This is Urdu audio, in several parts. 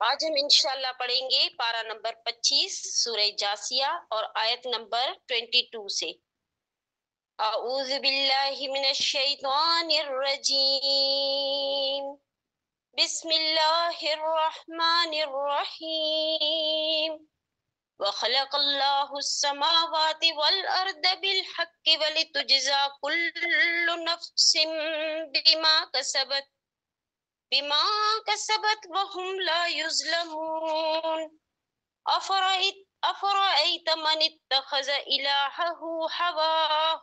آج ہم انشاءاللہ پڑھیں گے پارہ نمبر 25 سورہ جاسیہ اور آیت نمبر 22 سے۔ اعوذ باللہ من الشیطان الرجیم، بسم اللہ الرحمن الرحیم۔ وخلق اللہ السماوات والارض بالحق ولتجزى كل نفس بما كسبت وهم لا يظلمون۔ أفرأيت من اتخذ إلهه هواه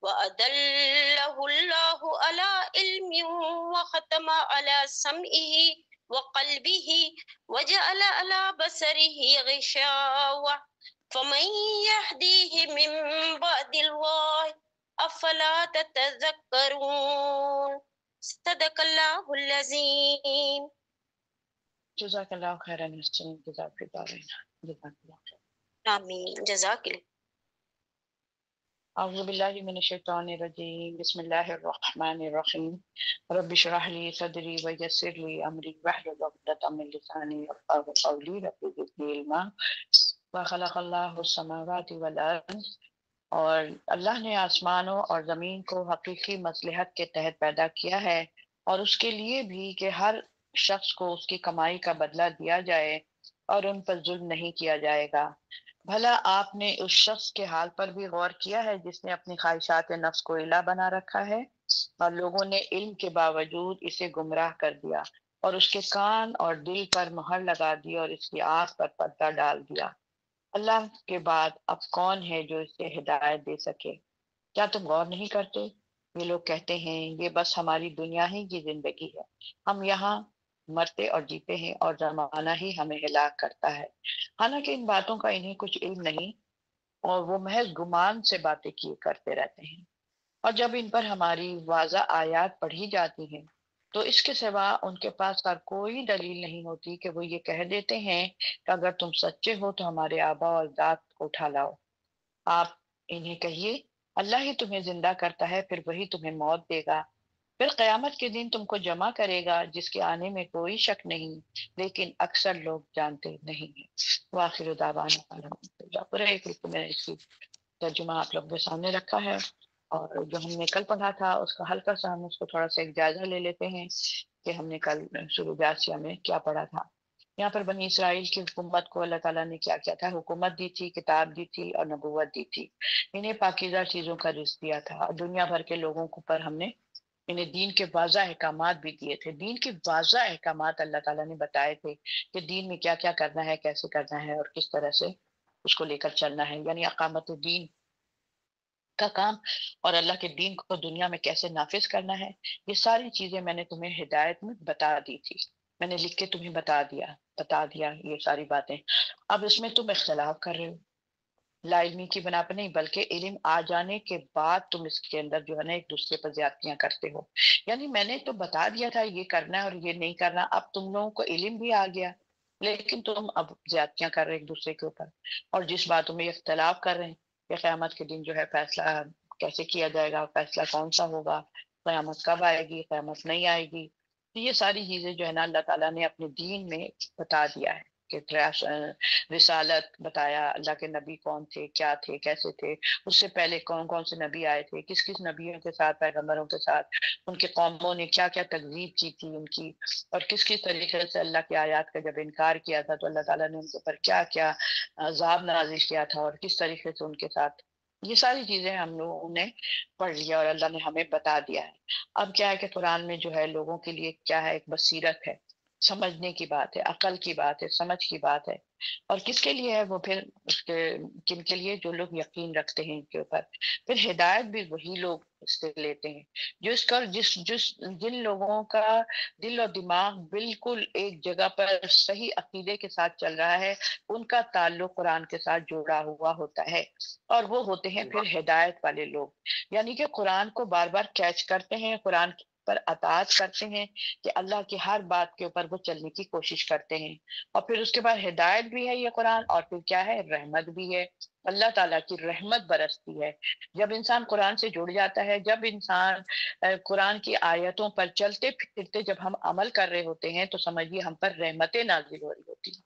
وأدله الله على علم وختم على سمعه وقلبه وجعل على بصره غشاوة فمن يهديه من بعد الله أفلا تتذكرون۔ صدق اللہ العظیم۔ جزاک اللہ خیرا جزاک اللہ خیر۔ آمین جزاک اللہ۔ اعوذ باللہ من الشیطان الرجیم، بسم اللہ الرحمن الرحیم۔ رب اشرح لی صدری ویسر لی امری واحلل عقدۃ من لسانی یفقهوا قولی، رب زدنی علما۔ وخلق اللہ السماوات والارض، اور اللہ نے آسمانوں اور زمین کو حقیقی مصلحت کے تحت پیدا کیا ہے، اور اس کے لیے بھی کہ ہر شخص کو اس کی کمائی کا بدلہ دیا جائے اور ان پر ظلم نہیں کیا جائے گا۔ بھلا آپ نے اس شخص کے حال پر بھی غور کیا ہے جس نے اپنی خواہشات نفس کو الہ بنا رکھا ہے، اور لوگوں نے علم کے باوجود اسے گمراہ کر دیا، اور اس کے کان اور دل پر مہر لگا دی، اور اس کی آنکھ پر پردہ ڈال دیا۔ اللہ کے بعد اب کون ہے جو اسے ہدایت دے سکے؟ کیا تم غور نہیں کرتے؟ یہ لوگ کہتے ہیں یہ بس ہماری دنیا ہی کی زندگی ہے، ہم یہاں مرتے اور جیتے ہیں اور زمانہ ہی ہمیں ہلاک کرتا ہے۔ حالانکہ ان باتوں کا انہیں کچھ علم نہیں، اور وہ محض گمان سے باتیں کیے کرتے رہتے ہیں۔ اور جب ان پر ہماری واضح آیات پڑھی جاتی ہیں تو اس کے سوا ان کے پاس اور کوئی دلیل نہیں ہوتی کہ وہ یہ کہہ دیتے ہیں کہ اگر تم سچے ہو تو ہمارے آبا اور اجداد کو اٹھا لاؤ۔ آپ انہیں کہیے اللہ ہی تمہیں زندہ کرتا ہے، پھر وہی تمہیں موت دے گا، پھر قیامت کے دن تم کو جمع کرے گا جس کے آنے میں کوئی شک نہیں، لیکن اکثر لوگ جانتے نہیں ہیں۔ وآخر دعوانا الحمدللہ۔ پورے ایک رکو میں اس کی ترجمہ آپ لوگ کے سامنے رکھا ہے، اور جو ہم نے کل پڑھا تھا اس کا ہلکا سا ہم اس کو تھوڑا سا ایک جائزہ لے لیتے ہیں کہ ہم نے کل سورہ جاسیہ میں کیا پڑھا تھا۔ یہاں پر بنی اسرائیل کی حکومت کو اللہ تعالیٰ نے کیا کیا تھا؟ حکومت دی تھی، کتاب دی تھی اور نبوت دی تھی۔ انہیں پاکیزہ چیزوں کا رزق دیا تھا، اور دنیا بھر کے لوگوں کو پر ہم نے انہیں دین کے واضح احکامات بھی دیے تھے۔ دین کے واضح احکامات اللہ تعالیٰ نے بتائے تھے کہ دین میں کیا کیا کرنا ہے، کیسے کرنا ہے، اور کس طرح سے اس کو لے کر چلنا ہے، یعنی اقامت دین کا کام، اور اللہ کے دین کو دنیا میں کیسے نافذ کرنا ہے۔ یہ ساری چیزیں میں نے تمہیں ہدایت میں بتا دی تھی، میں نے لکھ کے تمہیں بتا دیا یہ ساری باتیں۔ اب اس میں تم اختلاف کر رہے ہو، لا علمی کی بنا پر نہیں، بلکہ علم آ جانے کے بعد تم اس کے اندر جو ہے نا ایک دوسرے پر زیادتیاں کرتے ہو۔ یعنی میں نے تو بتا دیا تھا یہ کرنا ہے اور یہ نہیں کرنا، اب تم لوگوں کو علم بھی آ گیا لیکن تم اب زیادتیاں کر رہے ایک دوسرے کے اوپر، اور جس باتوں میں اختلاف کر رہے ہیں کہ قیامت کے دن جو ہے فیصلہ کیسے کیا جائے گا، فیصلہ کون سا ہوگا، قیامت کب آئے گی، قیامت نہیں آئے گی، تو یہ ساری چیزیں جو ہے نا اللہ تعالیٰ نے اپنے دین میں بتا دیا ہے کہ رسالت بتایا، اللہ کے نبی کون تھے، کیا تھے، کیسے تھے، اس سے پہلے کون کون سے نبی آئے تھے، کس کس نبیوں کے ساتھ، پیغمبروں کے ساتھ ان کے قوموں نے کیا کیا تکذیب کی تھی ان کی، اور کس کس طریقے سے اللہ کی آیات کا جب انکار کیا تھا تو اللہ تعالیٰ نے ان کے اوپر کیا کیا عذاب نازل کیا تھا، اور کس طریقے سے ان کے ساتھ، یہ ساری چیزیں ہم لوگوں نے پڑھ لیا اور اللہ نے ہمیں بتا دیا ہے۔ اب کیا ہے کہ قرآن میں جو ہے لوگوں کے لیے کیا ہے، ایک بصیرت ہے، سمجھنے کی بات ہے، عقل کی بات ہے، سمجھ کی بات ہے، اور کس کے لیے ہے وہ؟ پھر اس کے کن کے لیے؟ جو لوگ یقین رکھتے ہیں ان کے اوپر۔ پھر ہدایت بھی وہی لوگ اس سے لیتے ہیں جن لوگوں کا دل اور دماغ بالکل ایک جگہ پر صحیح عقیدے کے ساتھ چل رہا ہے، ان کا تعلق قرآن کے ساتھ جڑا ہوا ہوتا ہے، اور وہ ہوتے ہیں پھر ہدایت والے لوگ، یعنی کہ قرآن کو بار بار کیچ کرتے ہیں، قرآن پر اطاعت کرتے ہیں کہ اللہ کی ہر بات کے اوپر وہ چلنے کی کوشش کرتے ہیں. اور پھر اس کے بعد ہدایت بھی ہے یہ قرآن، اور پھر کیا ہے، رحمت بھی ہے. اللہ تعالیٰ کی رحمت برستی ہے جب انسان قرآن سے جڑ جاتا ہے. جب انسان قرآن کی آیتوں پر چلتے پھرتے جب ہم عمل کر رہے ہوتے ہیں تو سمجھیے ہم پر رحمتیں نازل ہو رہی ہوتی ہیں.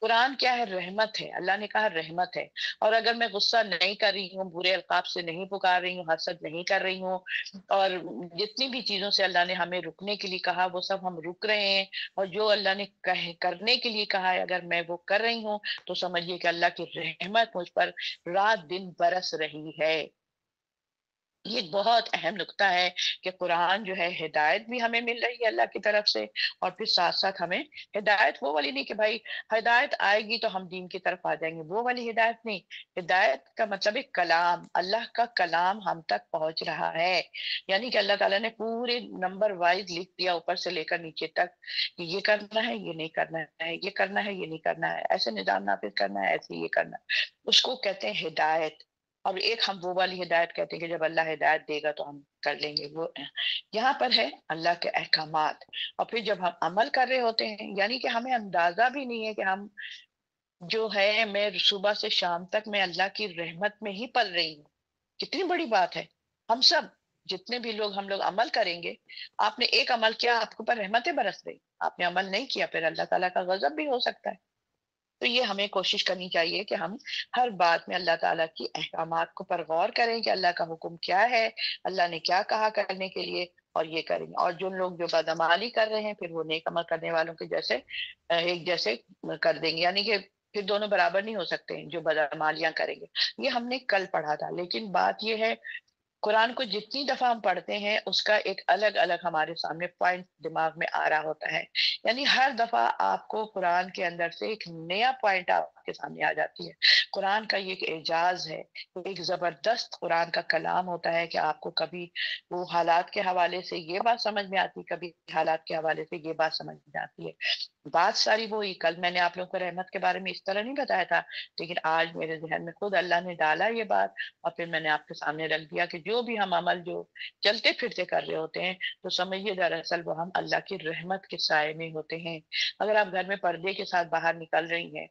قرآن کیا ہے، رحمت ہے. اللہ نے کہا رحمت ہے. اور اگر میں غصہ نہیں کر رہی ہوں، برے القاب سے نہیں پکار رہی ہوں، حسد نہیں کر رہی ہوں، اور جتنی بھی چیزوں سے اللہ نے ہمیں رکنے کے لیے کہا وہ سب ہم رک رہے ہیں، اور جو اللہ نے کرنے کے لیے کہا ہے اگر میں وہ کر رہی ہوں تو سمجھیے کہ اللہ کی رحمت مجھ پر رات دن برس رہی ہے. یہ بہت اہم نقطہ ہے کہ قرآن جو ہے ہدایت بھی ہمیں مل رہی ہے اللہ کی طرف سے، اور پھر ساتھ ساتھ ہمیں ہدایت وہ والی نہیں کہ بھائی ہدایت آئے گی تو ہم دین کی طرف آ جائیں گے، وہ والی ہدایت نہیں. ہدایت کا مطلب ہے کلام، اللہ کا کلام ہم تک پہنچ رہا ہے. یعنی کہ اللہ تعالیٰ نے پورے نمبر وائز لکھ دیا اوپر سے لے کر نیچے تک کہ یہ کرنا ہے، یہ نہیں کرنا ہے، یہ کرنا ہے، یہ نہیں کرنا ہے، ایسے نظام نافذ کرنا ہے، ایسے یہ کرنا ہے. اس کو کہتے ہیں ہدایت. اور ایک ہم وہ والی ہدایت کہتے ہیں کہ جب اللہ ہدایت دے گا تو ہم کر لیں گے. وہ یہاں پر ہے اللہ کے احکامات. اور پھر جب ہم عمل کر رہے ہوتے ہیں، یعنی کہ ہمیں اندازہ بھی نہیں ہے کہ ہم جو ہے میں صبح سے شام تک میں اللہ کی رحمت میں ہی پل رہی ہوں. کتنی بڑی بات ہے. ہم سب جتنے بھی لوگ ہم لوگ عمل کریں گے، آپ نے ایک عمل کیا آپ کے اوپر رحمتیں برس گئی، آپ نے عمل نہیں کیا پھر اللہ تعالیٰ کا غضب بھی ہو سکتا ہے. تو یہ ہمیں کوشش کرنی چاہیے کہ ہم ہر بات میں اللہ تعالیٰ کی احکامات کو پر غور کریں کہ اللہ کا حکم کیا ہے، اللہ نے کیا کہا کرنے کے لیے، اور یہ کریں گے. اور جو لوگ جو بدعمالی کر رہے ہیں پھر وہ نیک عمل کرنے والوں کے جیسے ایک جیسے کر دیں گے. یعنی کہ پھر دونوں برابر نہیں ہو سکتے ہیں جو بدعمالیاں کریں گے. یہ ہم نے کل پڑھا تھا. لیکن بات یہ ہے قرآن کو جتنی دفعہ ہم پڑھتے ہیں اس کا ایک الگ الگ ہمارے سامنے پوائنٹ دماغ میں آ رہا ہوتا ہے. یعنی ہر دفعہ آپ کو قرآن کے اندر سے ایک نیا پوائنٹ آپ کے سامنے آ جاتی ہے. قرآن کا یہ ایک اعجاز ہے، ایک زبردست قرآن کا کلام ہوتا ہے کہ آپ کو کبھی وہ حالات کے حوالے سے یہ بات سمجھ میں آتی، کبھی حالات کے حوالے سے یہ بات سمجھ میں آتی ہے. بات ساری وہی کل میں نے آپ لوگوں کو رحمت کے بارے میں اس طرح نہیں بتایا تھا، لیکن آج میرے ذہن میں خود اللہ نے ڈالا یہ بات، اور پھر میں نے آپ کے سامنے رکھ دیا کہ جو بھی ہم عمل جو چلتے پھرتے کر رہے ہوتے ہیں تو سمجھیے دراصل وہ ہم اللہ کی رحمت کے سائے میں ہوتے ہیں. اگر آپ گھر میں پردے کے ساتھ باہر نکل رہی ہیں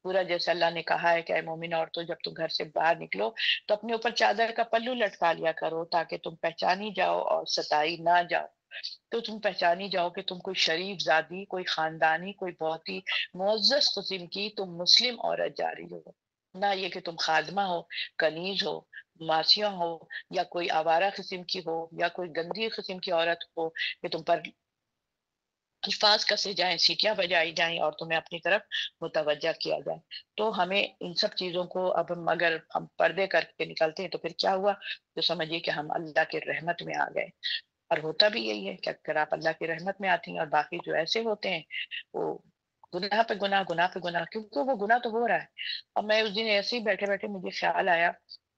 پورا جیسے اللہ نے کہا ہے کہ اے مومن عورتوں جب تم گھر سے باہر نکلو تو اپنے اوپر چادر کا پلو لٹکا لیا کرو تاکہ تم پہچانی جاؤ اور ستائی نہ جاؤ. تو تم پہچانی جاؤ کہ تم کوئی شریف زادی، کوئی خاندانی، کوئی بہت ہی معزز قسم کی تم مسلم عورت جا رہی ہو، نہ یہ کہ تم خادمہ ہو، کنیز ہو، ماسیاں ہو، یا کوئی آوارہ قسم کی ہو، یا کوئی گندی قسم کی عورت ہو کہ تم پر الفاظ کسے جائیں، سیٹیاں بجائی جائیں اور تمہیں اپنی طرف متوجہ کیا جائے. تو ہمیں ان سب چیزوں کو اب اگر ہم پردے کر کے نکلتے ہیں تو پھر کیا ہوا، تو سمجھیے کہ ہم اللہ کی رحمت میں آ گئے. اور ہوتا بھی یہی ہے کہ اگر آپ اللہ کی رحمت میں آتی ہیں، اور باقی جو ایسے ہوتے ہیں وہ گناہ پہ گناہ، گناہ پہ گناہ، کیونکہ وہ گناہ تو ہو رہا ہے. اور میں اس دن ایسے ہی بیٹھے بیٹھے مجھے خیال آیا،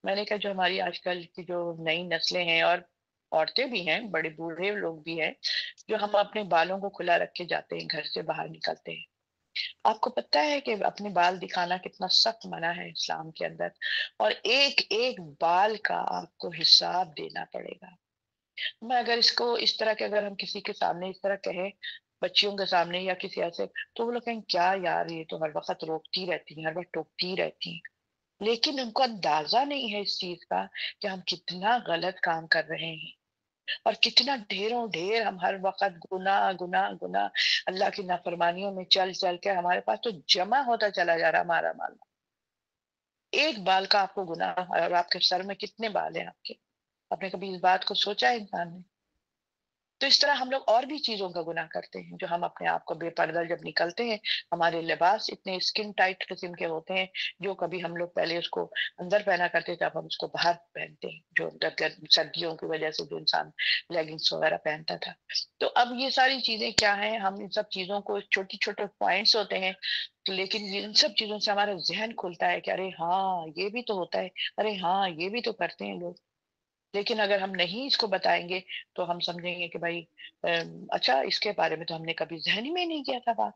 میں نے کہا جو ہماری آج کل کی جو نئی نسلیں ہیں، اور عورتیں بھی ہیں، بڑے بوڑھے لوگ بھی ہیں، جو ہم اپنے بالوں کو کھلا رکھ کے جاتے ہیں، گھر سے باہر نکلتے ہیں. آپ کو پتہ ہے کہ اپنے بال دکھانا کتنا سخت منع ہے اسلام کے اندر، اور ایک ایک بال کا آپ کو حساب دینا پڑے گا. میں اگر اس کو اس طرح کے اگر ہم کسی کے سامنے اس طرح کہیں، بچیوں کے سامنے یا کسی ایسے، تو وہ لوگ کہیں کیا یار یہ تو ہر وقت روکتی رہتی ہیں، ہر وقت ٹوکتی رہتی ہیں. لیکن ان کو اندازہ نہیں ہے اس چیز کا کہ ہم کتنا غلط کام کر رہے ہیں، اور کتنا ڈھیروں ڈھیر ہم ہر وقت گناہ گناہ گناہ اللہ کی نافرمانیوں میں چل چل کے ہمارے پاس تو جمع ہوتا چلا جا رہا ہمارا مال. ایک بال کا آپ کو گناہ، اور آپ کے سر میں کتنے بال ہیں آپ کے؟ آپ نے کبھی اس بات کو سوچا ہے انسان نے؟ تو اس طرح ہم لوگ اور بھی چیزوں کا گناہ کرتے ہیں جو ہم اپنے آپ کو بے پردہ جب نکلتے ہیں. ہمارے لباس اتنے اسکن ٹائٹ قسم کے ہوتے ہیں جو کبھی ہم لوگ پہلے اس کو اندر پہنا کرتے تھے، اب ہم اس کو باہر پہنتے ہیں، جو سردیوں کی وجہ سے جو انسان لیگنگس وغیرہ پہنتا تھا. تو اب یہ ساری چیزیں کیا ہیں، ہم ان سب چیزوں کو چھوٹی چھوٹے پوائنٹس ہوتے ہیں، لیکن ان سب چیزوں سے ہمارا ذہن کھلتا ہے کہ ارے ہاں یہ بھی تو ہوتا ہے، ارے ہاں یہ بھی تو کرتے ہیں لوگ. لیکن اگر ہم نہیں اس کو بتائیں گے تو ہم سمجھیں گے کہ بھائی اچھا اس کے بارے میں تو ہم نے کبھی ذہن ہی میں نہیں کیا تھا بات.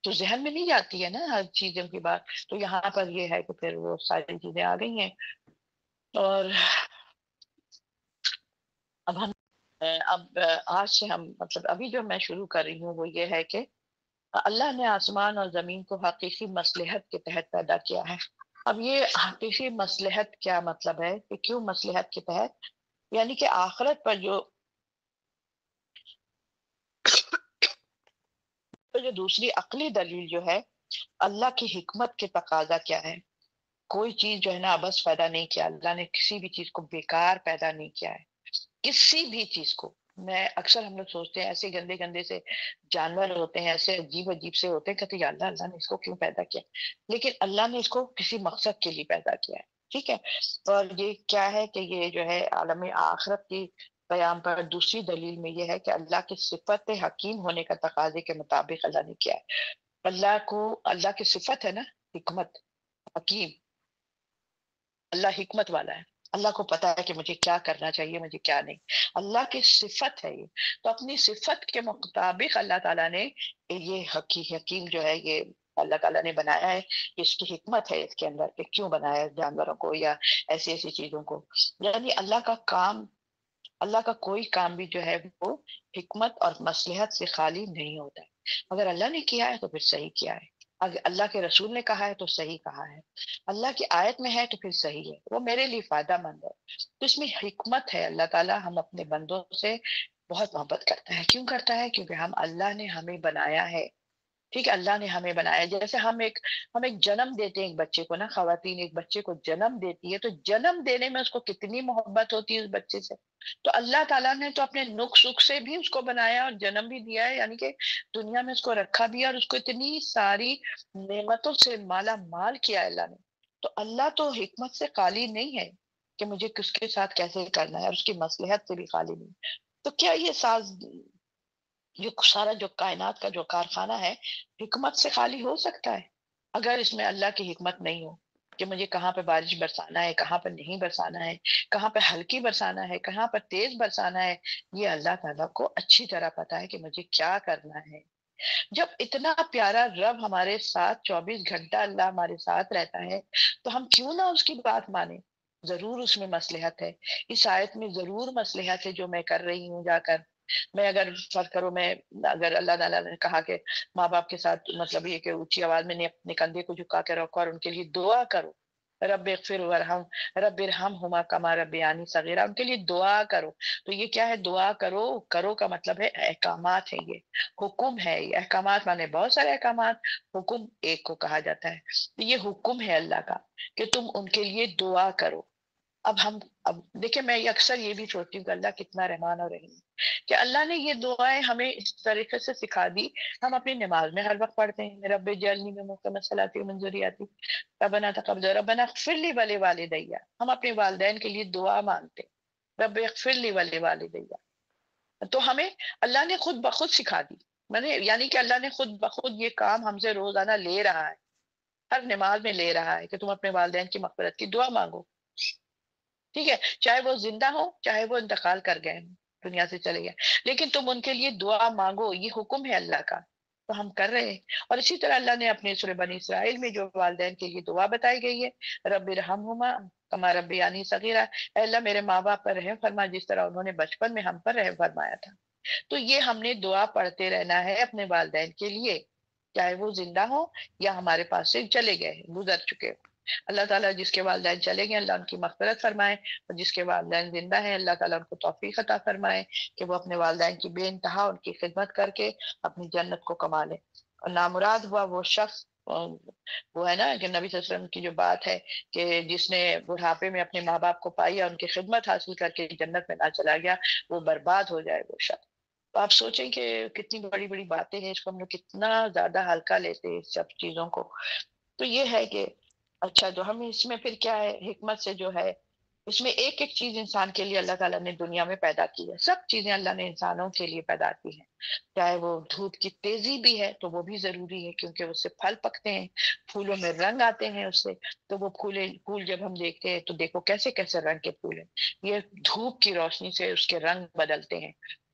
تو ذہن میں نہیں جاتی ہے نا ہر چیزوں کی بات. تو یہاں پر یہ ہے کہ پھر وہ ساری چیزیں آ گئی ہیں. اور اب ہم اب آج سے ہم مطلب ابھی جو میں شروع کر رہی ہوں وہ یہ ہے کہ اللہ نے آسمان اور زمین کو حقیقی مصلحت کے تحت پیدا کیا ہے۔ اب یہ حقیقی مصلحت کیا مطلب ہے کہ کیوں مصلحت کے تحت؟ یعنی کہ آخرت پر جو دوسری عقلی دلیل جو ہے اللہ کی حکمت کے تقاضا کیا ہے۔ کوئی چیز جو ہے نا بس پیدا نہیں کیا اللہ نے، کسی بھی چیز کو بیکار پیدا نہیں کیا ہے، کسی بھی چیز کو۔ میں اکثر ہم لوگ سوچتے ہیں ایسے گندے گندے سے جانور ہوتے ہیں، ایسے عجیب عجیب سے ہوتے ہیں، کہتے ہیں یا اللہ نے اس کو کیوں پیدا کیا؟ لیکن اللہ نے اس کو کسی مقصد کے لیے پیدا کیا ہے، ٹھیک ہے۔ اور یہ کیا ہے کہ یہ جو ہے عالم آخرت کی قیام پر دوسری دلیل میں یہ ہے کہ اللہ کی صفت حکیم ہونے کا تقاضے کے مطابق اللہ نے کیا ہے۔ اللہ کی صفت ہے نا حکمت، حکیم، اللہ حکمت والا ہے، اللہ کو پتا ہے کہ مجھے کیا کرنا چاہیے، مجھے کیا نہیں۔ اللہ کی صفت ہے یہ، تو اپنی صفت کے مطابق اللہ تعالیٰ نے یہ حکیم جو ہے یہ اللہ تعالیٰ نے بنایا ہے۔ اس کی حکمت ہے اس کے اندر کہ کیوں بنایا ہے جانوروں کو یا ایسی ایسی چیزوں کو۔ یعنی اللہ کا کوئی کام بھی جو ہے وہ حکمت اور مصلحت سے خالی نہیں ہوتا ہے۔ اگر اللہ نے کیا ہے تو پھر صحیح کیا ہے، اگر اللہ کے رسول نے کہا ہے تو صحیح کہا ہے، اللہ کی آیت میں ہے تو پھر صحیح ہے، وہ میرے لیے فائدہ مند ہے۔ تو اس میں حکمت ہے۔ اللہ تعالیٰ ہم اپنے بندوں سے بہت محبت کرتا ہے۔ کیوں کرتا ہے؟ کیونکہ اللہ نے ہمیں بنایا ہے، ٹھیک ہے، اللہ نے ہمیں بنایا۔ جیسے ہم ایک جنم دیتے ہیں ایک بچے کو نا، خواتین ایک بچے کو جنم دیتی ہے تو جنم دینے میں اس کو کتنی محبت ہوتی ہے اس بچے سے۔ تو اللہ تعالیٰ نے تو اپنے نق سکھ سے بھی اس کو بنایا اور جنم بھی دیا ہے، یعنی کہ دنیا میں اس کو رکھا بھی ہے اور اس کو اتنی ساری نعمتوں سے مالا مال کیا ہے اللہ نے۔ تو اللہ تو حکمت سے خالی نہیں ہے کہ مجھے کس کے ساتھ کیسے کرنا ہے، اور اس کی مصلحت سے بھی خالی نہیں۔ تو کیا یہ جو سارا جو کائنات کا جو کارخانہ ہے حکمت سے خالی ہو سکتا ہے؟ اگر اس میں اللہ کی حکمت نہیں ہو کہ مجھے کہاں پہ بارش برسانا ہے، کہاں پہ نہیں برسانا ہے، کہاں پہ ہلکی برسانا ہے، کہاں پر تیز برسانا ہے، یہ اللہ تعالیٰ کو اچھی طرح پتا ہے کہ مجھے کیا کرنا ہے۔ جب اتنا پیارا رب ہمارے ساتھ 24 گھنٹہ اللہ ہمارے ساتھ رہتا ہے تو ہم کیوں نہ اس کی بات مانیں؟ ضرور اس میں مصلحت ہے، اس آیت میں ضرور مصلحت ہے جو میں کر رہی ہوں جا کر۔ میں اگر فرض کرو میں اگر اللہ تعالیٰ نے کہا کہ ماں باپ کے ساتھ مطلب یہ کہ اونچی آواز میں اپنے کندھے کو جھکا کے رکھو اور ان کے لیے دعا کرو، رب اغفر ورحم رب ارحمہما کما ربیانی صغیرہ، ان کے لیے دعا کرو۔ تو یہ کیا ہے؟ دعا کرو، کرو کا مطلب ہے احکامات ہے، یہ حکم ہے، یہ احکامات مانے بہت سارے احکامات، حکم ایک کو کہا جاتا ہے۔ تو یہ حکم ہے اللہ کا کہ تم ان کے لیے دعا کرو۔ اب دیکھیں میں اکثر یہ بھی سوچتی ہوں کہ اللہ کتنا رحمان اور رحیم کہ اللہ نے یہ دعائیں ہمیں اس طریقے سے سکھا دی۔ ہم اپنی نماز میں ہر وقت پڑھتے ہیں رب اجعلنی من مقیم الصلاۃ ومن ذریتی ربنا تقبل ربنا اغفر لی ولوالدی، ہم اپنے والدین کے لیے دعا مانگتے ہیں رب اغفر لی ولوالدی۔ تو ہمیں اللہ نے خود بخود سکھا دی، یعنی کہ اللہ نے خود بخود یہ کام ہم سے روزانہ لے رہا ہے، ہر نماز میں لے رہا ہے کہ تم اپنے والدین کی مغفرت کی دعا مانگو، ٹھیک ہے، چاہے وہ زندہ ہو چاہے وہ انتقال کر گئے ہوں، دنیا سے چلے گئے، لیکن تم ان کے لیے دعا مانگو، یہ حکم ہے اللہ کا، تو ہم کر رہے ہیں۔ اور اسی طرح اللہ نے اپنے سورہ بنی اسرائیل میں جو والدین کے لیے دعا بتائی گئی ہے رب ارحمہما کما ربیانی صغیرہ، اے اللہ میرے ماں باپ پر رحم فرما جس طرح انہوں نے بچپن میں ہم پر رحم فرمایا تھا۔ تو یہ ہم نے دعا پڑھتے رہنا ہے اپنے والدین کے لیے، چاہے وہ زندہ ہو یا ہمارے پاس سے چلے گئے گزر چکے۔ اللہ تعالیٰ جس کے والدین چلے گئے اللہ ان کی مغفرت فرمائے، اور جس کے والدین زندہ ہیں اللہ تعالیٰ ان کو توفیق عطا فرمائے کہ وہ اپنے والدین کی بے انتہا ان کی خدمت کر کے اپنی جنت کو کما لیں۔ اور نامراد ہوا وہ شخص، وہ ہے نا کہ نبی صلی اللہ علیہ وسلم کی جو بات ہے کہ جس نے بڑھاپے میں اپنے ماں باپ کو پائی اور ان کی خدمت حاصل کر کے جنت میں نہ چلا گیا، وہ برباد ہو جائے وہ شخص۔ تو آپ سوچیں کہ کتنی بڑی بڑی باتیں ہیں، اس کو ہم لوگ کتنا زیادہ ہلکا لیتے ہیں اس سب چیزوں کو۔ تو یہ ہے کہ اچھا جو ہم اس میں پھر کیا ہے حکمت سے جو ہے اس میں ایک ایک چیز انسان کے لیے اللہ تعالیٰ نے دنیا میں پیدا کی ہے، سب چیزیں اللہ نے انسانوں کے لیے پیدا کی ہیں، چاہے وہ دھوپ کی تیزی بھی ہے تو وہ بھی ضروری ہے کیونکہ اس سے پھل پکتے ہیں، پھولوں میں رنگ آتے ہیں اس سے، تو وہ پھول جب ہم دیکھتے ہیں تو دیکھو کیسے کیسے رنگ کے پھول ہیں، یہ دھوپ کی روشنی سے اس کے رنگ بدلتے ہیں۔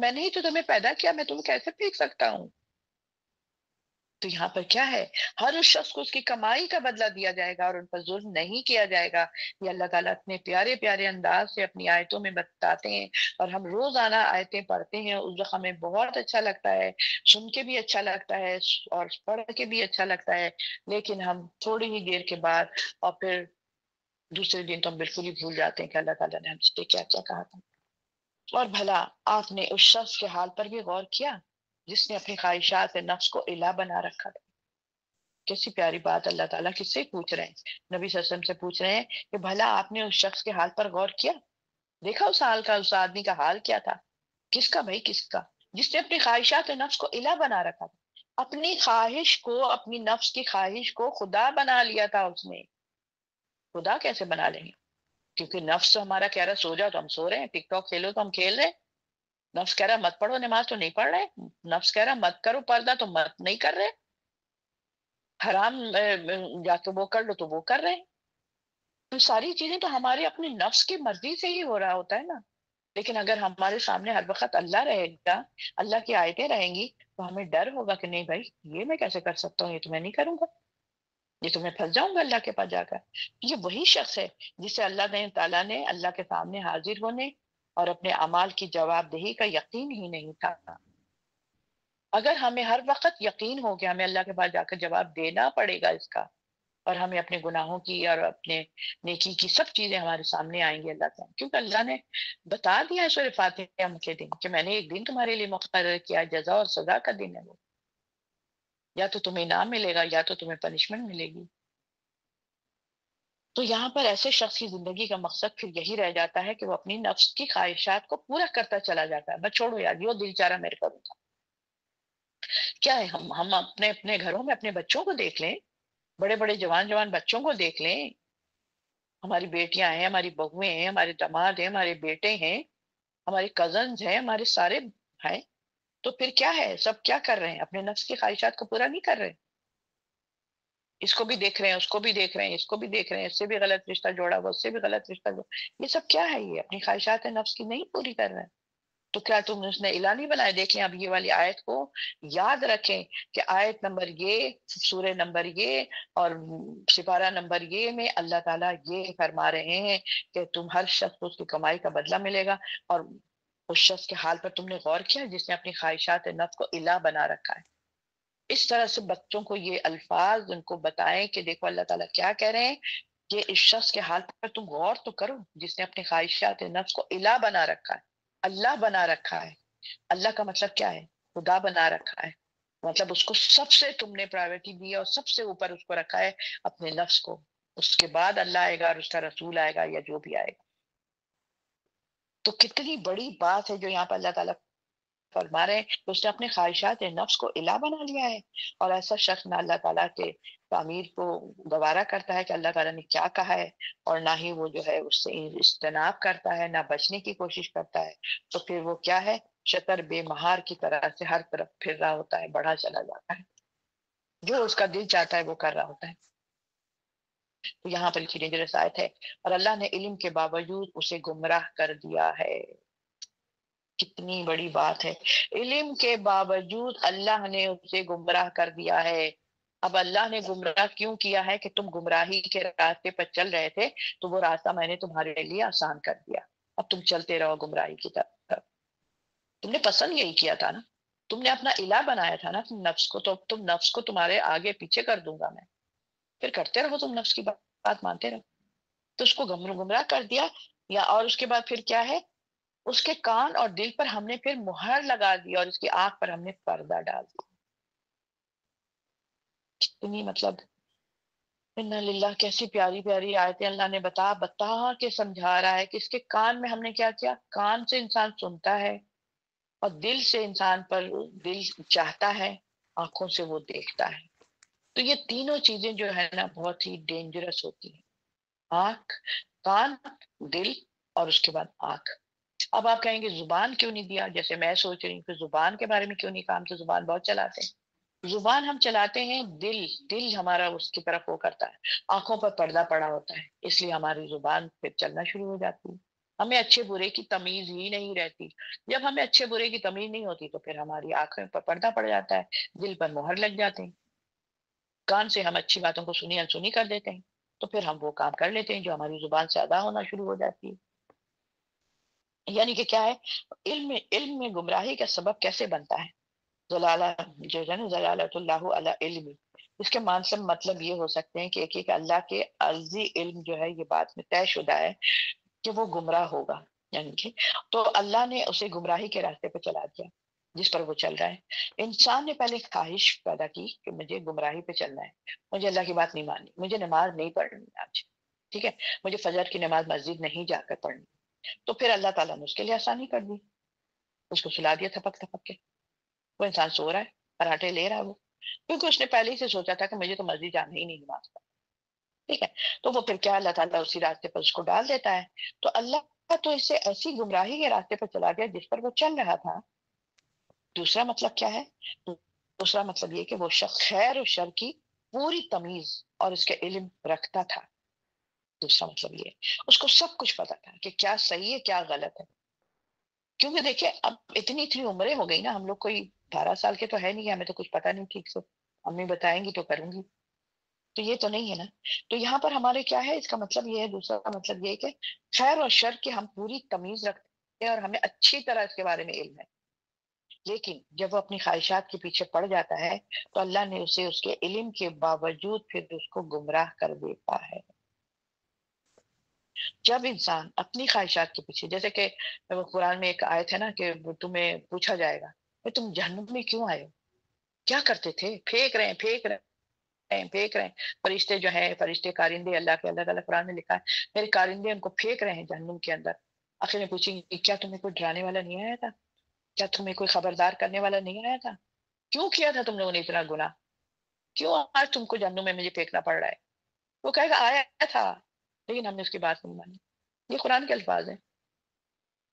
میں نے ہی تو تمہیں پیدا کیا، میں تمہیں کیسے پھینک سکتا ہوں؟ تو یہاں پر کیا ہے، ہر اس شخص کو اس کی کمائی کا بدلہ دیا جائے گا اور ان پر ظلم نہیں کیا جائے گا. یہ اللہ تعالیٰ اتنے پیارے پیارے انداز سے اپنی آیتوں میں بتاتے ہیں، اور ہم روزانہ آیتیں پڑھتے ہیں، اس وقت ہمیں بہت اچھا لگتا ہے، سن کے بھی اچھا لگتا ہے اور پڑھ کے بھی اچھا لگتا ہے. لیکن ہم تھوڑی ہی دیر کے بعد اور پھر دوسرے دن تو ہم بالکل ہی بھول جاتے ہیں کہ اللہ تعالیٰ نے ہم سے کیا کیا کہا تھا. اور بھلا آپ نے اس شخص کے حال پر بھی غور کیا جس نے اپنی خواہشات نفس کو الہ بنا رکھا تھا؟ کیسی پیاری بات اللہ تعالیٰ کس سے پوچھ رہے ہیں، نبی صلی اللہ علیہ وسلم سے پوچھ رہے ہیں کہ بھلا آپ نے اس شخص کے حال پر غور کیا، دیکھا اس حال کا، اس آدمی کا حال کیا تھا؟ کس کا بھائی، کس کا؟ جس نے اپنی خواہشات نفس کو الہ بنا رکھا تھا. اپنی خواہش کو، اپنی نفس کی خواہش کو خدا بنا لیا تھا اس نے. خدا کیسے بنا لیں گے؟ کیونکہ نفس تو ہمارا کہہ رہا سو جاؤ تو ہم سو رہے ہیں، ٹک ٹاک کھیلو تو ہم کھیل رہے ہیں، نفس کہہ رہا مت پڑھو نماز تو نہیں پڑھ رہے، نفس کہہ رہا مت کرو پردہ تو مت نہیں کر رہے، حرام یا تو وہ کر لو تو وہ کر رہے ہیں. تو ساری چیزیں تو ہمارے اپنے نفس کی مرضی سے ہی ہو رہا ہوتا ہے نا. لیکن اگر ہمارے سامنے ہر وقت اللہ رہے گا، اللہ کی آیتیں رہیں گی، تو ہمیں ڈر ہوگا کہ نہیں بھائی یہ میں کیسے کر سکتا ہوں، یہ تو میں نہیں کروں گا، یہ تو میں پھنس جاؤں گا اللہ کے پاس جا کر. یہ وہی شخص ہے جسے اللہ تعالیٰ نے اللہ کے سامنے حاضر ہونے اور اپنے اعمال کی جواب دہی کا یقین ہی نہیں تھا. اگر ہمیں ہر وقت یقین ہو کہ ہمیں اللہ کے پاس جا کر جواب دینا پڑے گا اس کا، اور ہمیں اپنے گناہوں کی اور اپنے نیکی کی سب چیزیں ہمارے سامنے آئیں گی اللہ تعالیٰ، کیونکہ اللہ نے بتا دیا ہے سورہ فاتحہ کے دن کہ میں نے ایک دن تمہارے لیے مقرر کیا، جزا اور سزا کا دن ہے وہ، یا تو تمہیں انعام ملے گا یا تو تمہیں پنشمنٹ ملے گی. تو یہاں پر ایسے شخص کی زندگی کا مقصد پھر یہی رہ جاتا ہے کہ وہ اپنی نفس کی خواہشات کو پورا کرتا چلا جاتا ہے. بس چھوڑو یار، یہ دل چاہ رہا میرے کروں تھا. کیا ہے، ہم اپنے اپنے گھروں میں اپنے بچوں کو دیکھ لیں، بڑے بڑے جوان جوان بچوں کو دیکھ لیں، ہماری بیٹیاں ہیں، ہماری بہویں ہیں، ہمارے داماد ہیں، ہمارے بیٹے ہیں، ہمارے کزنز ہیں، ہمارے سارے ہیں. تو پھر کیا ہے، سب کیا کر رہے ہیں، اپنے نفس کی خواہشات کو پورا نہیں کر رہے. اس کو بھی دیکھ رہے ہیں، اس کو بھی دیکھ رہے ہیں، اس کو بھی دیکھ رہے ہیں، اس سے بھی غلط رشتہ جوڑا ہوا، اس سے بھی غلط رشتہ جوڑا. یہ سب کیا ہے، یہ اپنی خواہشات نفس کی نہیں پوری کر رہے ہیں. تو کیا تم اس نے الہ نہیں بنائے؟ دیکھیں اب یہ والی آیت کو یاد رکھیں کہ آیت نمبر یہ، سورہ نمبر یہ اور سپارہ نمبر یہ میں اللہ تعالیٰ یہ فرما رہے ہیں کہ تم ہر شخص کو اس کی کمائی کا بدلہ ملے گا. اور اس شخص کے حال پر تم نے غور کیا جس نے اپنی خواہشات نفس کو الہ بنا رکھا ہے. اس طرح سے بچوں کو یہ الفاظ ان کو بتائیں کہ دیکھو اللہ تعالیٰ کیا کہہ رہے ہیں، کہ اس شخص کے حال پر تم غور تو کرو جس نے اپنی خواہشات نفس کو الہ بنا رکھا ہے، اللہ بنا رکھا ہے. اللہ کا مطلب کیا ہے، خدا بنا رکھا ہے، مطلب اس کو سب سے تم نے پرائیورٹی دی اور سب سے اوپر اس کو رکھا ہے اپنے نفس کو. اس کے بعد اللہ آئے گا اور اس کا رسول آئے گا یا جو بھی آئے گا. تو کتنی بڑی بات ہے جو یہاں پر اللہ تعالیٰ فرما رہے ہیں کہ اس نے اپنے خواہشات نفس کو الہ بنا لیا ہے. اور ایسا شخص نہ اللہ تعالیٰ کے تعمیر کو گوارا کرتا ہے کہ اللہ تعالیٰ نے کیا کہا ہے، اور نہ ہی وہ جو ہے اس سے اجتناب کرتا ہے، نہ بچنے کی کوشش کرتا ہے. تو پھر وہ کیا ہے، شتر بے مہار کی طرح سے ہر طرف پھر رہا ہوتا ہے، بڑھا چلا جاتا ہے، جو اس کا دل چاہتا ہے وہ کر رہا ہوتا ہے. تو یہاں پر ڈینجرس آیت ہے، اور اللہ نے علم کے باوجود اسے گمراہ کر دیا ہے. کتنی بڑی بات ہے، علم کے باوجود اللہ نے اسے گمراہ کر دیا ہے. اب اللہ نے گمراہ کیوں کیا ہے کہ تم گمراہی کے راستے پر چل رہے تھے، تو وہ راستہ میں نے تمہارے لیے آسان کر دیا. اب تم چلتے رہو گمراہی کی طرف. تم نے پسند یہی کیا تھا نا، تم نے اپنا الہ بنایا تھا نا نفس کو، تو تم نفس کو تمہارے آگے پیچھے کر دوں گا میں، پھر کرتے رہو تم نفس کی بات مانتے رہو. تو اس کو گمراہ کر دیا. یا اور اس کے بعد پھر کیا ہے، اس کے کان اور دل پر ہم نے پھر مہر لگا دی اور اس کی آنکھ پر ہم نے پردہ ڈال دیا. کتنی مطلب انا للہ، کیسی پیاری پیاری آیتیں اللہ نے بتا کے سمجھا رہا ہے کہ اس کے کان میں ہم نے کیا کیا. کان سے انسان سنتا ہے اور دل سے انسان پر دل چاہتا ہے، آنکھوں سے وہ دیکھتا ہے. تو یہ تینوں چیزیں جو ہے نا بہت ہی ڈینجرس ہوتی ہیں، آنکھ، کان، دل اور اس کے بعد آنکھ. اب آپ کہیں گے زبان کیوں نہیں دیا؟ جیسے میں سوچ رہی ہوں کہ زبان کے بارے میں کیوں نہیں کہا، ہم تو زبان بہت چلاتے ہیں. زبان ہم چلاتے ہیں، دل ہمارا اس کی طرف وہ کرتا ہے، آنکھوں پر پردہ پڑا ہوتا ہے، اس لیے ہماری زبان پھر چلنا شروع ہو جاتی ہے. ہمیں اچھے برے کی تمیز ہی نہیں رہتی. جب ہمیں اچھے برے کی تمیز نہیں ہوتی تو پھر ہماری آنکھوں پر پردہ پڑ جاتا ہے، دل پر مہر لگ جاتے ہیں، کان سے ہم اچھی باتوں کو سنی انسنی کر دیتے ہیں، تو پھر ہم وہ کام کر لیتے ہیں جو ہماری زبان سے ادا ہونا شروع ہو جاتی ہے. یعنی کہ کیا ہے، علم میں گمراہی کا سبب کیسے بنتا ہے؟ ضلالہ جو ہے نا، ضلالت اللہ علی علم، اس کے مطلب یہ ہو سکتے ہیں کہ ایک اللہ کے عرضی علم جو ہے، یہ بات میں طے شدہ ہے کہ وہ گمراہ ہوگا. یعنی کہ تو اللہ نے اسے گمراہی کے راستے پہ چلا دیا جس پر وہ چل رہا ہے. انسان نے پہلے خواہش پیدا کی کہ مجھے گمراہی پہ چلنا ہے، مجھے اللہ کی بات نہیں ماننی، مجھے نماز نہیں پڑھنی آج، ٹھیک ہے، مجھے فجر کی نماز مسجد نہیں جا کر پڑھنی. تو پھر اللہ تعالیٰ نے اس کے لیے آسانی کر دی، اس کو سلا دیا تھپک تھپک کے. وہ انسان سو رہا ہے، پراٹھے لے رہا ہے وہ، کیونکہ اس نے پہلے ہی سے سوچا تھا کہ مجھے تو مسجد جانا ہی نہیں نماز کا، ٹھیک ہے. تو وہ پھر کیا، اللہ تعالیٰ اسی راستے پر اس کو ڈال دیتا ہے. تو اللہ تو اسے ایسی گمراہی کے راستے پر چلا گیا جس پر وہ چل رہا تھا. دوسرا مطلب کیا ہے؟ دوسرا مطلب یہ کہ وہ شخص خیر و شر کی پوری تمیز اور اس کے علم رکھتا تھا. دوسرا مطلب یہ، اس کو سب کچھ پتا تھا کہ کیا صحیح ہے کیا غلط ہے. کیونکہ دیکھیں اب اتنی عمریں ہو گئی نا، ہم لوگ کوئی 18 سال کے تو ہے نہیں، ہمیں تو کچھ پتا نہیں ٹھیک سے، امی بتائیں گی تو کروں گی، تو یہ تو نہیں ہے نا. تو یہاں پر ہمارے کیا ہے، اس کا مطلب یہ ہے، دوسرا مطلب یہ ہے کہ خیر اور شر کی ہم پوری تمیز رکھتے ہیں اور ہمیں اچھی طرح اس کے بارے میں علم ہے. لیکن جب وہ اپنی خواہشات کے پیچھے پڑ جاتا ہے تو اللہ نے اسے اس کے علم کے باوجود پھر اس کو گمراہ کر دیتا ہے. جب انسان اپنی خواہشات کے پیچھے، جیسے کہ قرآن میں ایک آیت ہے نا کہ تمہیں پوچھا جائے گا کہ تم جہنم میں کیوں آئے ہو، کیا کرتے تھے، پھینک رہے ہیں فرشتے جو ہیں، فرشتے کارندے اللہ تعالیٰ قرآن میں لکھا ہے میرے کارندے ان کو پھینک رہے ہیں جہنم کے اندر. آخر میں پوچھیں گے کیا تمہیں کوئی ڈرانے والا نہیں آیا تھا، کیا تمہیں کوئی خبردار کرنے والا نہیں آیا تھا، کیوں کیا تھا تم لوگوں نے اتنا گناہ، کیوں آج تم کو جہنم میں مجھے پھینکنا پڑ رہا ہے. وہ کہے گا آیا تھا لیکن ہم نے اس کی بات نہیں مانی. یہ قرآن کے الفاظ ہیں.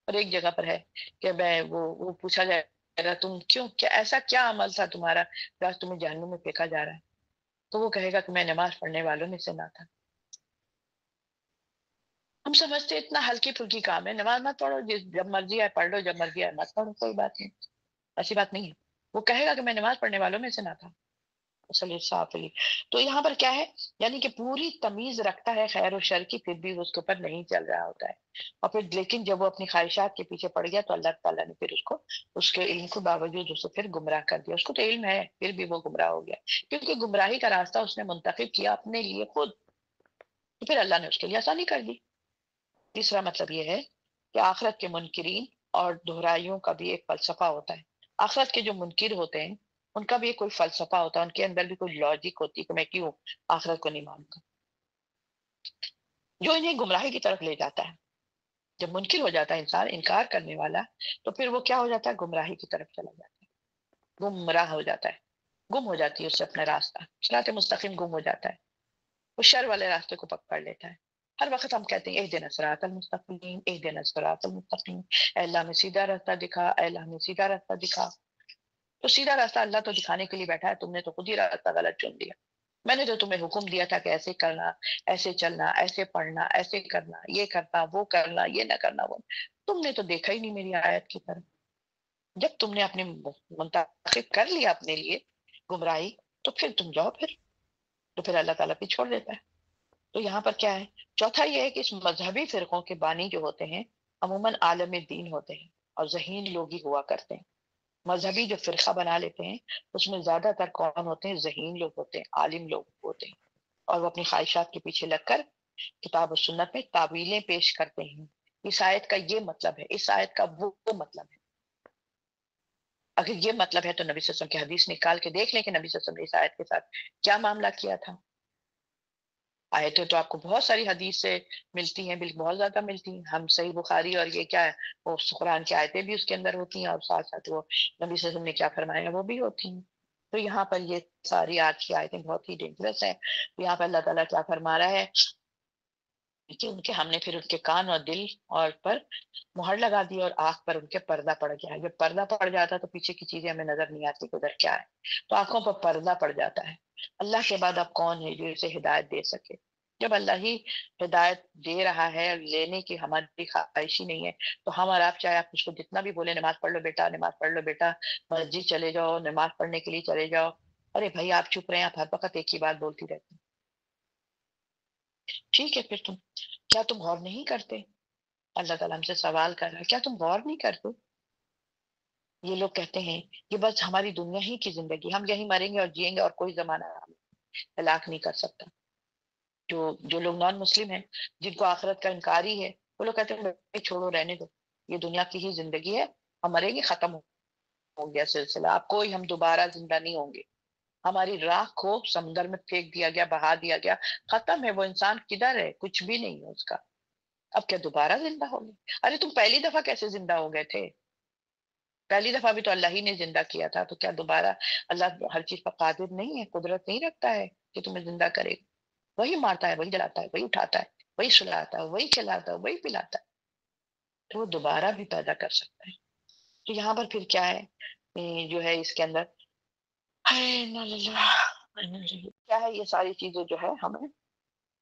اور ایک جگہ پر ہے کہ میں وہ پوچھا جائے گا تم کیوں، کیا ایسا کیا عمل تھا تمہارا جو آج تمہیں جہنم میں پھینکا جا رہا ہے. تو وہ کہے گا کہ میں نماز پڑھنے والوں میں سے نہ تھا. ہم سمجھتے اتنا ہلکی پھلکی کام ہے، نماز مت پڑھو، جب مرضی ہے پڑھ لو، جب مرضی ہے مت پڑھو، کوئی بات نہیں، ایسی بات نہیں ہے. وہ کہے گا کہ میں نماز پڑھنے والوں میں سے نہ تھا. صاف علی. تو یہاں پر کیا ہے، یعنی کہ پوری تمیز رکھتا ہے خیر و شر کی، پھر بھی اس کے اوپر نہیں چل رہا ہوتا ہے. اور پھر لیکن جب وہ اپنی خواہشات کے پیچھے پڑ گیا تو اللہ تعالیٰ نے پھر اس کو، اس کے علم کے باوجود اسے پھر گمراہ کر دیا. اس کو تو علم ہے پھر بھی وہ گمراہ ہو گیا، کیونکہ گمراہی کا راستہ اس نے منتخب کیا اپنے لیے خود، تو پھر اللہ نے اس کے لیے آسانی کر دی. تیسرا مطلب یہ ہے کہ آخرت کے منکرین اور دہرائیوں کا بھی ایک فلسفہ ہوتا ہے. آخرت کے جو منکر ہوتے ہیں ان کا بھی کوئی فلسفہ ہوتا ہے، ان کے اندر بھی کوئی لاجک ہوتی ہے کہ میں کیوں آخرت کو نہیں مانوں گا، جو انہیں گمراہی کی طرف لے جاتا ہے. جب منکر ہو جاتا ہے انسان، انکار کرنے والا، تو پھر وہ کیا ہو جاتا ہے، گمراہی کی طرف چلا جاتا ہے، گمراہ ہو جاتا ہے، گم ہو جاتی ہے اس سے اپنا راستہ، صراط مستقیم گم ہو جاتا ہے، وہ شر والے راستے کو پکڑ لیتا ہے. ہر وقت ہم کہتے ہیں اہدنا الصراط المستقیم، اہدنا الصراط المستقیم، اے اللہ ہمیں سیدھا راستہ دکھا، اے اللہ ہمیں سیدھا راستہ دکھا. تو سیدھا راستہ اللہ تو دکھانے کے لیے بیٹھا ہے، تم نے تو خود ہی راستہ غلط چن لیا. میں نے تو تمہیں حکم دیا تھا کہ ایسے کرنا، ایسے چلنا، ایسے پڑھنا، ایسے کرنا، یہ کرنا، وہ کرنا، یہ نہ کرنا، وہ تم نے تو دیکھا ہی نہیں میری آیت کی طرف. جب تم نے اپنے منتخب کر لیا اپنے لیے گمراہی، تو پھر تم جاؤ، تو پھر اللہ تعالیٰ بھی چھوڑ دیتا ہے. تو یہاں پر کیا ہے، چوتھا یہ ہے کہ اس مذہبی فرقوں کے بانی جو ہوتے ہیں عموماً عالم دین ہوتے ہیں اور ذہین لوگ ہی ہوا کرتے ہیں. مذہبی جو فرقہ بنا لیتے ہیں اس میں زیادہ تر کون ہوتے ہیں، ذہین لوگ ہوتے ہیں، عالم لوگ ہوتے ہیں، اور وہ اپنی خواہشات کے پیچھے لگ کر کتاب و سنت میں تعویلیں پیش کرتے ہیں. اس آیت کا یہ مطلب ہے، اس آیت کا وہ مطلب ہے. اگر یہ مطلب ہے تو نبی صلی اللہ علیہ وسلم کی حدیث نکال کے دیکھ لیں کہ نبی صلی اللہ علیہ وسلم نے اس آیت کے ساتھ کیا معاملہ کیا تھا. آیتیں تو آپ کو بہت ساری حدیث سے ملتی ہیں، بالکل بہت زیادہ ملتی ہیں. ہم صحیح بخاری اور یہ کیا ہے، وہ قرآن کی آیتیں بھی اس کے اندر ہوتی ہیں، اور ساتھ ساتھ وہ نبی صلی اللہ علیہ وسلم نے کیا فرمایا وہ بھی ہوتی ہیں. تو یہاں پر یہ ساری آج کی آیتیں بہت ہی ڈینجرس ہیں. یہاں پر اللہ تعالیٰ کیا فرما رہا ہے کہ ہم نے پھر ان کے کان اور دل اور پر مہر لگا دی اور آنکھ پر ان کے پردہ پڑ گیا. جب پردہ پڑ جاتا ہے تو پیچھے کی چیزیں ہمیں نظر نہیں آتی کہ ادھر کیا ہے، تو آنکھوں پر پردہ پڑ جاتا ہے. اللہ کے بعد اب کون ہے جو اسے ہدایت دے سکے، جب اللہ ہی ہدایت دے رہا ہے، لینے کی ہماری خواہش ہی نہیں ہے، تو ہم اور آپ چاہے آپ اس کو جتنا بھی بولے نماز پڑھ لو بیٹا، نماز پڑھ لو بیٹا، مسجد چلے جاؤ، نماز پڑھنے کے لیے چلے جاؤ، ارے بھائی آپ چپ رہے ہیں، آپ ہر وقت ایک ہی بات بولتی رہتی ہیں۔ ٹھیک ہے، پھر کیا تم غور نہیں کرتے؟ اللہ تعالیٰ ہم سے سوال کر رہا ہے، کیا تم غور نہیں کرتے؟ یہ لوگ کہتے ہیں کہ بس ہماری دنیا ہی کی زندگی، ہم یہی مریں گے اور جئیں گے اور کوئی زمانہ ہلاک نہیں کر سکتا۔ جو لوگ نان مسلم ہیں، جن کو آخرت کا انکار ہی ہے، وہ لوگ کہتے ہیں بھائی چھوڑو، رہنے دو، یہ دنیا کی ہی زندگی ہے، ہم مریں گے، ختم ہو گیا سلسلہ، اب کوئی ہم دوبارہ زندہ نہیں ہوں گے، ہماری راہ کو سمندر میں پھینک دیا گیا، بہا دیا گیا، ختم ہے، وہ انسان کدھر ہے، کچھ بھی نہیں ہے اس کا، اب کیا دوبارہ زندہ ہوگے؟ ارے تم پہلی دفعہ کیسے زندہ ہو گئے تھے؟ پہلی دفعہ بھی تو اللہ ہی نے زندہ کیا تھا، تو کیا دوبارہ اللہ ہر چیز پر قادر نہیں ہے، قدرت نہیں رکھتا ہے کہ تمہیں زندہ کرے؟ وہی مارتا ہے، وہی جلاتا ہے، وہی اٹھاتا ہے، وہی سلاتا ہے، وہی کھلاتا ہے، وہی پلاتا ہے، تو وہ دوبارہ بھی پیدا کر سکتا ہے۔ تو یہاں پر پھر کیا ہے، جو ہے اس کے اندر کیا ہے، یہ ساری چیزیں جو ہے ہمیں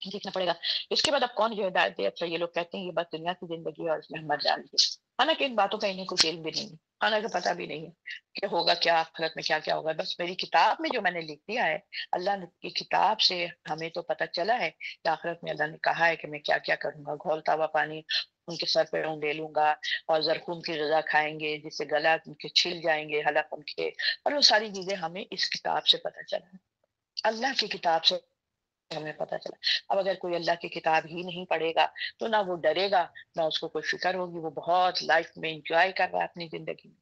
دیکھنا پڑے گا۔ اس کے بعد اب کون جو ہدایت دے؟ اچھا یہ لوگ کہتے ہیں یہ بس دنیا کی زندگی ہے اور اس میں ہم مر جائیں گے، حالانکہ ان باتوں کا انہیں کچھ علم بھی نہیں ہے، حالانکہ پتہ بھی نہیں ہے کہ ہوگا کیا آخرت میں، کیا کیا ہوگا۔ بس میری کتاب میں جو میں نے لکھ دیا ہے، اللہ کی کتاب سے ہمیں تو پتہ چلا ہے کہ آخرت میں اللہ نے کہا ہے کہ میں کیا کیا کروں گا، کھولتا ہوا پانی ان کے سر پہ ڈے لوں گا، اور زرخون کی غذا کھائیں گے جس سے گلا ان کے چھل جائیں گے، حلق ان کے، اور وہ ساری چیزیں ہمیں اس کتاب سے پتہ چلا ہے، اللہ کی کتاب سے ہمیں پتا چلا۔ اب اگر کوئی اللہ کی کتاب ہی نہیں پڑھے گا تو نہ وہ ڈرے گا، نہ اس کو کوئی فکر ہوگی، وہ بہت لائف میں انجوائے کر رہا ہے اپنی زندگی میں،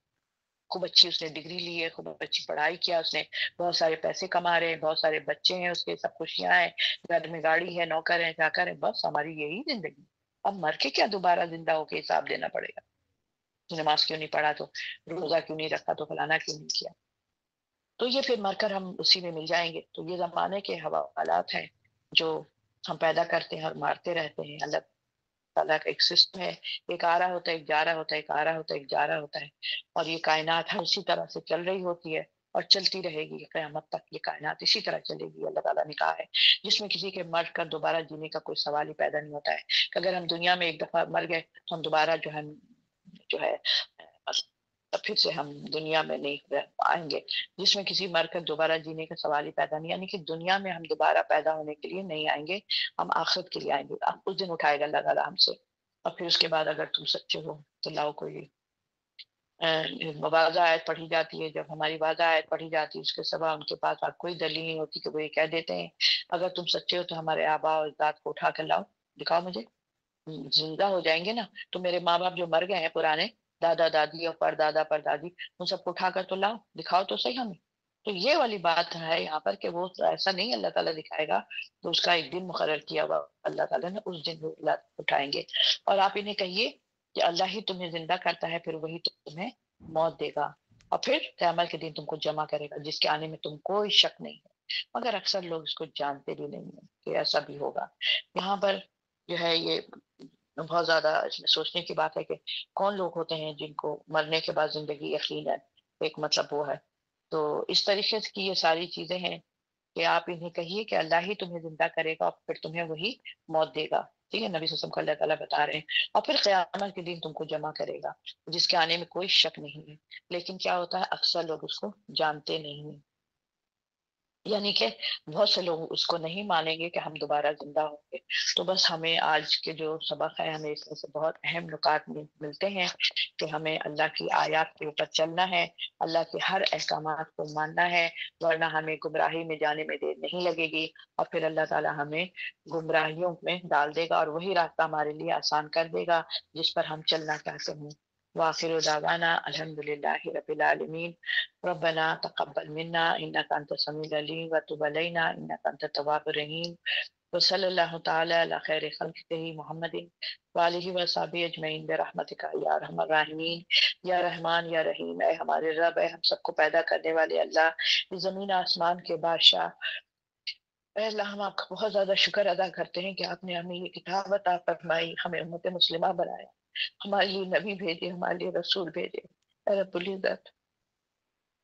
خوب اچھی اس نے ڈگری لی ہے، خوب اچھی پڑھائی کیا اس نے، بہت سارے پیسے کما رہے ہیں، بہت سارے بچے ہیں اس کے، سب خوشیاں ہیں، گھر میں گاڑی ہے، نوکر ہے، چاکر ہے، بس ہماری یہی زندگی۔ اب مر کے کیا دوبارہ زندہ ہو کے حساب دینا پڑے گا؟ نماز کیوں نہیں پڑھا، تو روزہ کیوں نہیں رکھا، تو فلانا کیوں نہیں کیا؟ تو یہ پھر مر کر ہم اسی میں مل جائیں گے۔ تو یہ زمانے کے حوالات ہیں جو ہم پیدا کرتے ہیں اور مارتے رہتے ہیں۔ اللہ تعالیٰ کا ایک سسٹم ہے، ایک آ رہا ہوتا ہے، ایک جا رہا ہوتا ہے، ایک آ رہا ہوتا ہے، ایک جا رہا ہوتا ہے، اور یہ کائنات ہر اسی طرح سے چل رہی ہوتی ہے اور چلتی رہے گی قیامت تک، یہ کائنات اسی طرح چلے گی۔ اللہ تعالیٰ نے کہا ہے جس میں کسی کے مر کر دوبارہ جینے کا کوئی سوال ہی پیدا نہیں ہوتا ہے، کہ اگر ہم دنیا میں ایک دفعہ مر گئے تو ہم دوبارہ جو ہے پھر سے ہم دنیا میں نہیں آئیں گے، جس میں کسی مر کر دوبارہ جینے کا سوال ہی پیدا نہیں، یعنی کہ دنیا میں ہم دوبارہ پیدا ہونے کے لیے نہیں آئیں گے، ہم آخرت کے لیے آئیں گے۔ اب اس دن اٹھائے گا اللہ تعالیٰ ہم سے، اور پھر اس کے بعد اگر تم سچے ہو تو لاؤ کوئی واضح آیت پڑھی جاتی ہے، جب ہماری واضح آیت پڑھی جاتی ہے اس کے سوا ان کے پاس کوئی دلیل نہیں ہوتی، کہ وہ یہ کہہ دیتے ہیں اگر تم سچے ہو تو ہمارے آبا و اجداد کو اٹھا کر لاؤ، دکھاؤ مجھے، زندہ ہو جائیں گے نا، تو میرے ماں باپ جو مر گئے ہیں پرانے، دادا دادی اور پردادا پردادی، ان سب کو اٹھا کر تو لاؤ، دکھاؤ تو صحیح ہمیں۔ تو یہ والی بات ہے یہاں پر کہ وہ ایسا نہیں اللہ تعالیٰ دکھائے گا، تو اس کا ایک دن مقرر کیا ہوا اللہ تعالیٰ نے، اس دن وہ اٹھائیں گے۔ اور آپ انہیں کہیے کہ اللہ ہی تمہیں زندہ کرتا ہے، پھر وہی تمہیں موت دے گا، اور پھر قیامت کے دن تم کو جمع کرے گا، جس کے آنے میں تم کوئی شک نہیں ہے۔ مگر اکثر لوگ اس کو جانتے بھی نہیں ہیں کہ ایسا بھی ہوگا۔ یہاں پر جو ہے یہ بہت زیادہ اس میں سوچنے کی بات ہے کہ کون لوگ ہوتے ہیں جن کو مرنے کے بعد زندگی یقین ہے، ایک مطلب وہ ہے۔ تو اس طریقے سے کی یہ ساری چیزیں ہیں کہ آپ انہیں کہیے کہ اللہ ہی تمہیں زندہ کرے گا اور پھر تمہیں وہی موت دے گا، ٹھیک ہے، نبی صلی اللہ علیہ وسلم کو اللہ تعالیٰ بتا رہے ہیں، اور پھر قیامت کے دن تم کو جمع کرے گا، جس کے آنے میں کوئی شک نہیں ہے۔ لیکن کیا ہوتا ہے، اکثر لوگ اس کو جانتے نہیں ہیں، یعنی کہ بہت سے لوگ اس کو نہیں مانیں گے کہ ہم دوبارہ زندہ ہوں گے۔ تو بس ہمیں آج کے جو سبق ہے، ہمیں اس میں سے بہت اہم نکات ملتے ہیں کہ ہمیں اللہ کی آیات کے اوپر چلنا ہے، اللہ کے ہر احکامات کو ماننا ہے، ورنہ ہمیں گمراہی میں جانے میں دیر نہیں لگے گی، اور پھر اللہ تعالیٰ ہمیں گمراہیوں میں ڈال دے گا اور وہی راستہ ہمارے لیے آسان کر دے گا جس پر ہم چلنا چاہتے ہیں۔ وآخر دعوانا الحمد للہ رب العالمین۔ ربنا تقبل منا انك انت السميع العليم وتب علينا انك انت التواب الرحيم وصلى الله تعالى على خير خلقه محمد وآلہ وصحبہ اجمعین برحمتک یا ارحم الراحمین۔ یا رحمان یا رحیم، اے ہمارے رب، اے ہم سب کو پیدا کرنے والے اللہ، اس زمین آسمان کے بادشاہ، اے اللہ ہم آپ کا بہت زیادہ شکر ادا کرتے ہیں کہ آپ نے ہمیں یہ کتاب عطا فرمائی، ہمیں امت مسلمہ بنایا، ہمارے لیے نبی بھیجے، ہمارے لیے رسول بھیجے۔ اے رب العزت،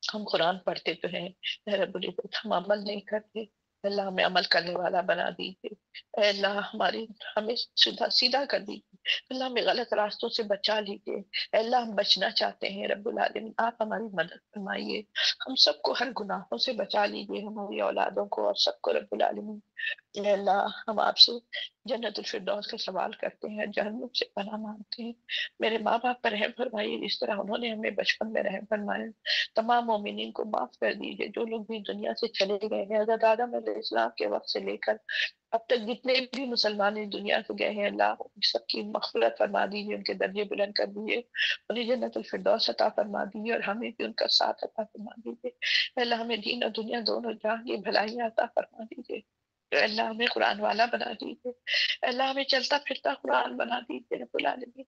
ہم قرآن پڑھتے تو ہیں، اے رب العزت ہم عمل نہیں کرتے، اللہ ہمیں عمل کرنے والا بنا دیجیے، اے اللہ ہمیں سیدھا سیدھا کر دیجیے، اللہ ہمیں غلط راستوں سے بچا لیجیے، اے اللہ ہم بچنا چاہتے ہیں رب العالمین، آپ ہماری مدد فرمائیے، ہم سب کو ہر گناہوں سے بچا لیجیے، ہماری اولادوں کو اور سب کو رب العالمین۔ اے اللہ ہم آپ سے جنت الفردوس کا سوال کرتے ہیں، جہنم سے پناہ مانگتے ہیں، میرے ماں باپ پر رحم فرمائیے جس طرح انہوں نے ہمیں بچپن میں رحم فرمایا، تمام مومنین کو معاف کر دیجیے، جو لوگ بھی دنیا سے چلے گئے ہیں حضرت آدم علیہ السلام کے وقت سے لے کر اب تک جتنے بھی مسلمان اس دنیا سے گئے ہیں، اللہ ان سب کی مغفرت فرما دیجیے، ان کے درجے بلند کر دیجیے، انہیں جنت الفردوس عطا فرما دیجیے، اور ہمیں بھی ان کا ساتھ عطا فرما دیجیے، اللہ ہمیں دین اور دنیا دونوں جہاں کی بھلائیاں عطا فرما دیجیے، اللہ ہمیں قرآن والا بنا دیجیے، اللہ ہمیں چلتا پھرتا قرآن بنا دیجیے رب العالمین،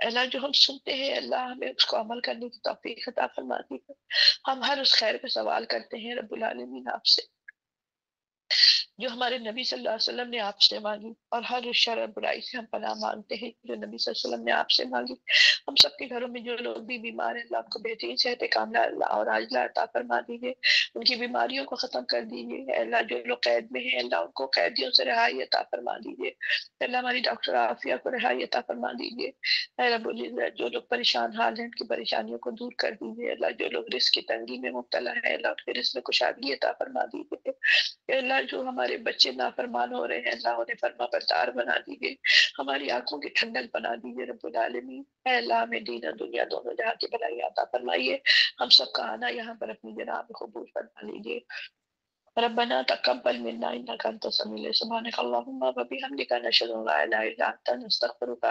اللہ جو ہم سنتے ہیں اللہ ہمیں اس کو عمل کرنے کی توفیق عطا فرما دیجیے، ہم ہر اس خیر کا سوال کرتے ہیں رب العالمین آپ سے جو ہمارے نبی صلی اللہ علیہ وسلم نے آپ سے مانگی، اور ہر اس شر اور برائی سے ہم پناہ مانگتے ہیں جو نبی صلی اللہ علیہ وسلم نے آپ سے مانگی، ہم سب کے گھروں میں جو لوگ بھی بیمار ہیں اللہ ان کو بہترین صحت کاملہ اللہ اور عاجلہ عطا فرما دیجیے، ان کی بیماریوں کو ختم کر دیجیے، اے اللہ جو لوگ قید میں ہیں اللہ ان کو قیدیوں سے رہائی عطا فرما دیجیے، اے اللہ ہماری ڈاکٹر عافیہ کو رہائی عطا فرما دیجیے، اے رب العزت جو لوگ پریشان حال ہیں ان کی پریشانیوں کو دور کر دیجیے، اللہ جو لوگ رزق کی تنگی میں مبتلا ہے اللہ ان کے رزق میں کشادگی عطا فرما دیجیے، اے اللہ جو ہمارے بچے نافرمان ہو رہے ہیں اللہ انہیں فرما بردار بنا دیجیے، ہماری آنکھوں کی ٹھنڈک بنا دیجیے رب العالمین، اے اللہ ہمیں دین اور دنیا دونوں جہاں کی بھلائی عطا فرمائیے، ہم سب کا آنا یہاں پر اپنی جناب میں قبول فرما لیجیے، ربنا تقبل منا انك انت السميع العليم سبحانك اللهم وبحمدك نشهد ان لا اله الا انت نستغفرك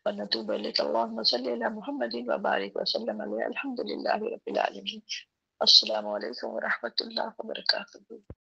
ونتوب اليك اللهم صل على محمد وبارك وسلم عليه الحمد لله رب العالمين السلام علیکم ورحمۃ اللہ وبرکاتہ۔